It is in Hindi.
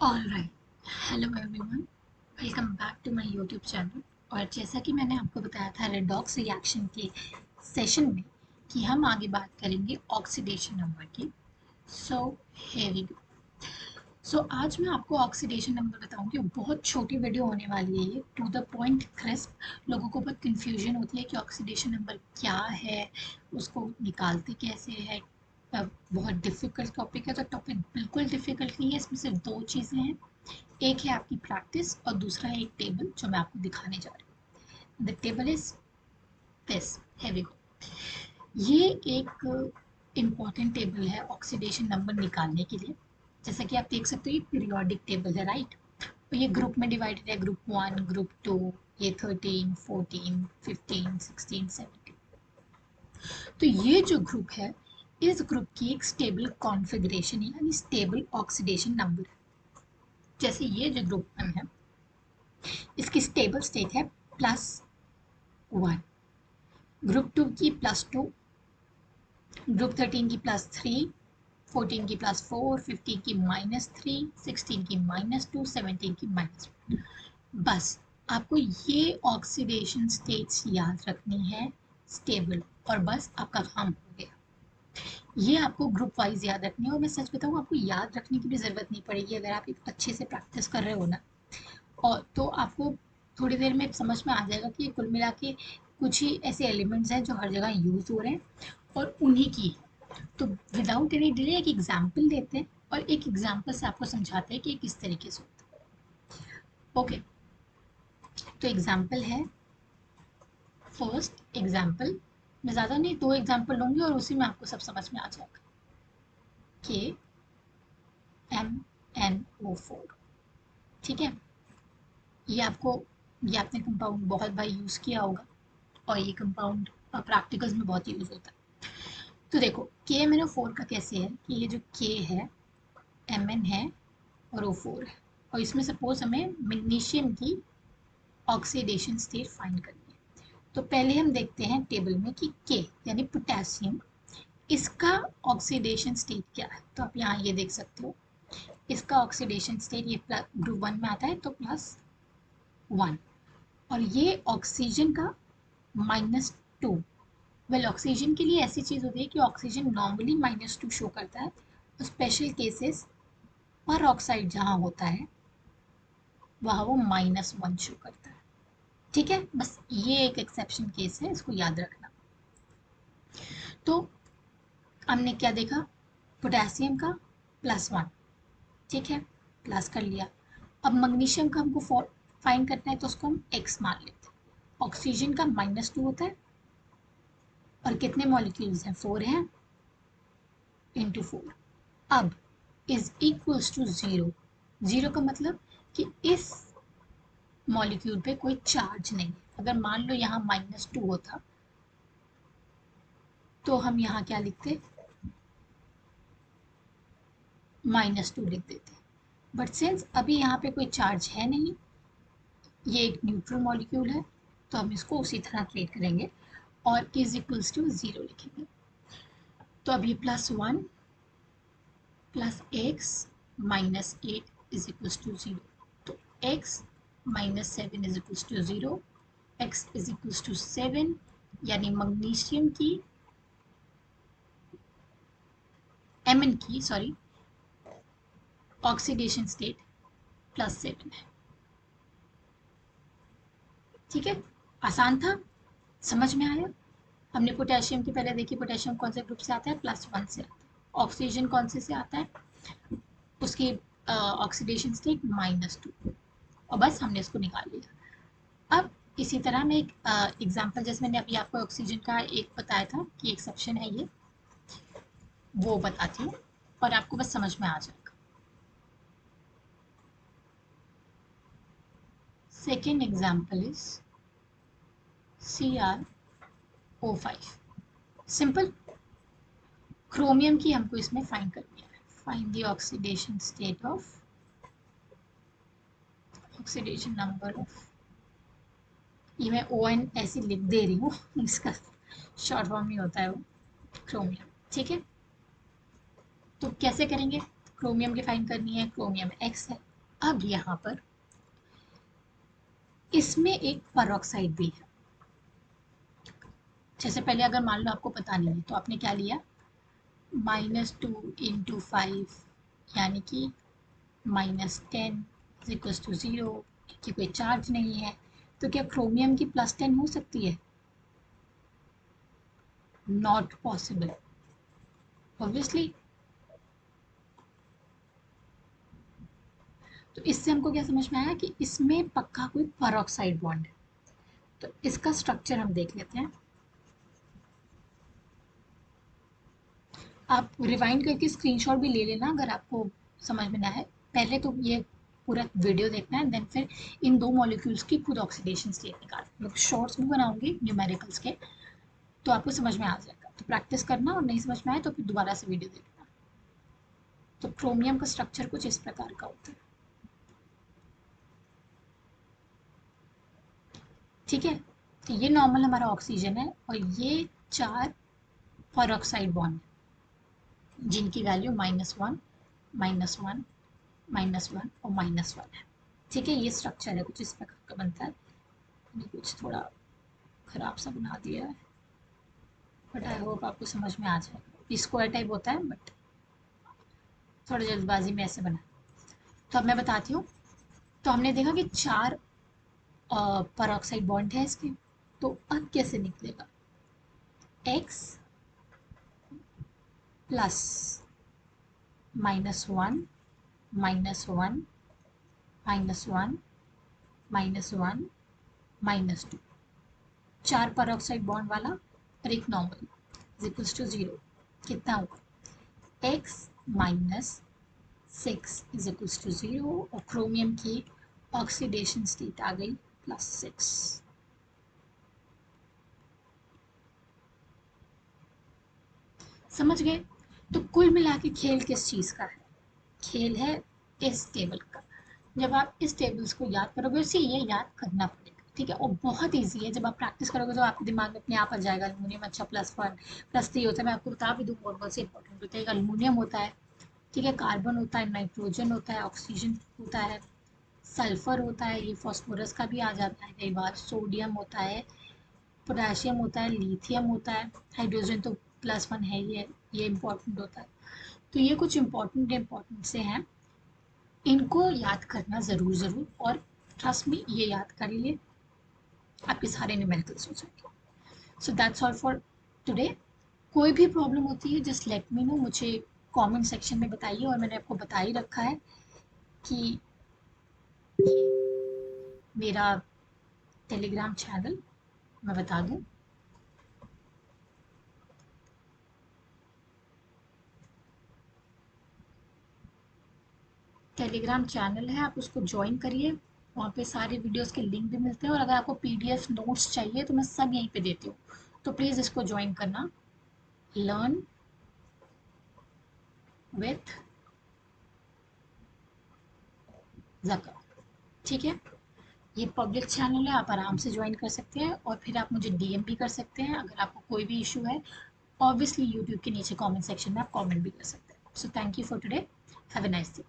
Alright, hello everyone, welcome back to my YouTube channel. और जैसा कि मैंने आपको बताया था रेडॉक्स रिएक्शन के सेशन में कि हम आगे बात करेंगे ऑक्सीडेशन नंबर की। सो हियर वी गो। सो आज मैं आपको ऑक्सीडेशन नंबर बताऊंगी। बहुत छोटी वीडियो होने वाली है ये, टू द पॉइंट, क्रिस्प। लोगों को बहुत कन्फ्यूजन होती है कि ऑक्सीडेशन नंबर क्या है, उसको निकालते कैसे है। बहुत डिफ़िकल्ट टॉपिक है, तो टॉपिक बिल्कुल डिफ़िकल्ट नहीं है। इसमें सिर्फ दो चीज़ें हैं, एक है आपकी प्रैक्टिस और दूसरा है एक टेबल जो मैं आपको दिखाने जा रही हूँ। The table is this, here we go. ये एक इम्पॉर्टेंट टेबल है ऑक्सीडेशन नंबर निकालने के लिए। जैसा कि आप देख सकते हो, ये पीरियोडिक टेबल है, राइट। तो ये ग्रुप में डिवाइडेड है, ग्रुप 1, ग्रुप 2, ये 13, 14, 15, 16, 17। तो ये जो ग्रुप है, इस ग्रुप की एक स्टेबल कॉन्फ़िगरेशन यानी स्टेबल ऑक्सीडेशन नंबर है। जैसे ये जो ग्रुप 1 है, इसकी स्टेबल स्टेट है +1, ग्रुप 2 की +2, ग्रुप 13 की +3, 14 की +4, 15 की -3, 16 की -2, 17 की -1। बस आपको ये ऑक्सीडेशन स्टेट्स याद रखनी है, स्टेबल, और बस आपका काम हो गया। ये आपको ग्रुप वाइज याद रखनी है, और मैं सच बताऊँ, आपको याद रखने की भी ज़रूरत नहीं पड़ेगी अगर आप अच्छे से प्रैक्टिस कर रहे हो ना। और तो आपको थोड़ी देर में समझ में आ जाएगा कि कुल मिला के कुछ ही ऐसे एलिमेंट्स हैं जो हर जगह यूज़ हो रहे हैं और उन्हीं की। तो विदाउट एनी डिले एक एग्जाम्पल लेते हैं और एक एग्जाम्पल से आपको समझाते हैं कि किस तरीके से होता है। ओके, तो एग्जाम्पल है, फर्स्ट एग्जाम्पल, मैं ज़्यादा नहीं, दो एग्जाम्पल लूँगी और उसी में आपको सब समझ में आ जाएगा। KMnO4, ठीक है। ये आपने कंपाउंड बहुत बार यूज़ किया होगा और ये कंपाउंड प्रैक्टिकल्स में बहुत यूज़ होता है। तो देखो, KMnO4 का कैसे है कि ये जो K है, Mn है और O4 है, और इसमें सपोज हमें मैग्नीशियम की ऑक्सीडेशन स्टेट फाइंड करनी है। तो पहले हम देखते हैं टेबल में कि K यानी पोटेशियम, इसका ऑक्सीडेशन स्टेट क्या है। तो आप यहाँ ये देख सकते हो, इसका ऑक्सीडेशन स्टेट ये ग्रुप 1 में आता है तो +1, और ये ऑक्सीजन का -2। वेल, ऑक्सीजन के लिए ऐसी चीज़ होती है कि ऑक्सीजन नॉर्मली -2 शो करता है, और स्पेशल केसेस पर ऑक्साइड जहाँ होता है वहाँ वो -1 शो करता है, ठीक है। बस ये एक एक्सेप्शन केस है, इसको याद रखना। तो हमने क्या देखा, पोटेशियम का +1, ठीक है, प्लस कर लिया। अब मैग्नीशियम का हमको फाइंड करना है तो उसको हम x मान लेते हैं। ऑक्सीजन का -2 होता है और कितने मॉलिक्यूल्स हैं, 4 हैं, इंटू 4। अब इज इक्वल्स टू 0। 0 का मतलब कि इस मॉलिक्यूल पे कोई चार्ज नहीं। अगर मान लो यहाँ -2 होता तो हम यहाँ क्या लिखते, -2 लिख देते। बट सिंस अभी यहाँ पे कोई चार्ज है नहीं, ये एक न्यूट्रल मॉलिक्यूल है, तो हम इसको उसी तरह ट्रीट करेंगे और इज इक्वल्स टू 0 लिखेंगे। तो अब ये +1 plus x -8 is equals to 0। तो x -7 is equals to 0, x is equals to 7, यानी मैग्नीशियम की Mn की ऑक्सीडेशन स्टेट +7 है, ठीक है। आसान था, समझ में आया। हमने पोटेशियम की पहले देखी, पोटेशियम कौन से ग्रुप से आता है, +1 से आता है। ऑक्सीजन कौन से आता है, उसकी ऑक्सीडेशन स्टेट -2, और बस हमने इसको निकाल लिया। अब इसी तरह मैं एक एग्जांपल, जैसे मैंने अभी आपको ऑक्सीजन का एक बताया था कि एक्सेप्शन है ये, वो बताती हूँ और आपको बस समझ में आ जाएगा। Second example is CrO5। Simple, chromium की हमको इसमें फाइंड करनी है। Find the oxidation state of, oxidation number of, ये मैं ON ऐसे लिख दे रही हूँ इसका शॉर्ट फॉर्म ही होता है वो, क्रोमियम, ठीक है। तो कैसे करेंगे, क्रोमियम की फाइंड करनी है, क्रोमियम X है, अब यहाँ पर इसमें एक पेरोक्साइड भी है। जैसे पहले अगर मान लो आपको पता नहीं है तो आपने क्या लिया, -2 × 5 यानी कि -10 = 0, क्योंकि कोई चार्ज नहीं है। तो क्या क्रोमियम की +10 हो सकती है? Not possible obviously. तो इससे हमको क्या समझ में आया कि इसमें पक्का कोई पेरोक्साइड बॉन्ड है। तो इसका स्ट्रक्चर हम देख लेते हैं। आप रिवाइंड करके स्क्रीनशॉट भी ले लेना अगर आपको समझ में ना आए। पहले तो ये पूरा वीडियो देखना है, देन फिर इन 2 मॉलिक्यूल्स की खुद ऑक्सीडेशन स्टेट निकालना। मतलब शॉर्ट्स भी बनाऊंगी न्यूमेरिकल्स के, तो आपको समझ में आ जाएगा। तो प्रैक्टिस करना, और नहीं समझ में आए तो फिर दोबारा से वीडियो देखना। तो क्रोमियम का स्ट्रक्चर कुछ इस प्रकार का होता है, ठीक है। तो ये नॉर्मल हमारा ऑक्सीजन है, और ये 4 पेरोक्साइड बॉन्ड जिनकी वैल्यू -1 -1 -1 और -1 है, ठीक है। ये स्ट्रक्चर है, कुछ इस प्रकार का बनता है। मैंने कुछ थोड़ा खराब सा बना दिया है, बट आई होप आपको समझ में आ जाए। स्क्वायर टाइप होता है, बट थोड़ा जल्दबाजी में ऐसे बना। तो अब मैं बताती हूँ। तो हमने देखा कि 4 पेरोक्साइड बॉन्ड है इसके। तो अब कैसे निकलेगा? X प्लस -1 -1 -1 -1 -2, 4 पेरोक्साइड बॉन्ड वाला और एक नॉर्मल = 0। कितना होगा? X -6 = 0, और क्रोमियम की ऑक्सीडेशन स्टेट आ गई +6। समझ गए? तो कुल मिला के खेल किस चीज़ का है? खेल है इस टेबल का। जब आप इस टेबल्स को याद करोगे, उसे ये याद करना पड़ेगा, ठीक है। और बहुत ईजी है, जब आप प्रैक्टिस करोगे तो आपके दिमाग में अपने आप आ जाएगा। अल्मोनियम अच्छा +1 +3 होता है। मैं आपको बता भी दूँ कौन कौन से इंपॉर्टेंट होते हैं। अल्मोनियम होता है, ठीक है, कार्बन होता है, नाइट्रोजन होता है, ऑक्सीजन होता है, सल्फर होता है, ये फॉस्फोरस का भी आ जाता है कई बार, सोडियम होता है, पोटेशियम होता है, लिथियम होता है, हाइड्रोजन तो +1 है ही है, ये इंपॉर्टेंट होता है। तो ये कुछ इंपॉर्टेंट से हैं, इनको याद करना ज़रूर, और ट्रस्ट मी, ये याद कर लिए आपके सारे न्यूमेरिकल्स हो जाएंगे। So that's all for today. कोई भी प्रॉब्लम होती है जस्ट लेट मी नो, मुझे कमेंट सेक्शन में बताइए। और मैंने आपको बता ही रखा है कि मेरा टेलीग्राम चैनल, मैं बता दूं, टेलीग्राम चैनल है, आप उसको ज्वाइन करिए। वहाँ पे सारे वीडियोस के लिंक भी मिलते हैं, और अगर आपको पीडीएफ नोट्स चाहिए तो मैं सब यहीं पे देती हूँ। तो प्लीज़ इसको ज्वाइन करना। लर्न विथ ज़का, ठीक है। ये पब्लिक चैनल है, आप आराम से ज्वाइन कर सकते हैं, और फिर आप मुझे डीएम भी कर सकते हैं अगर आपको कोई भी इशू है। ऑब्वियसली यूट्यूब के नीचे कमेंट सेक्शन में आप कमेंट भी कर सकते हैं। So thank you for today, have a nice day.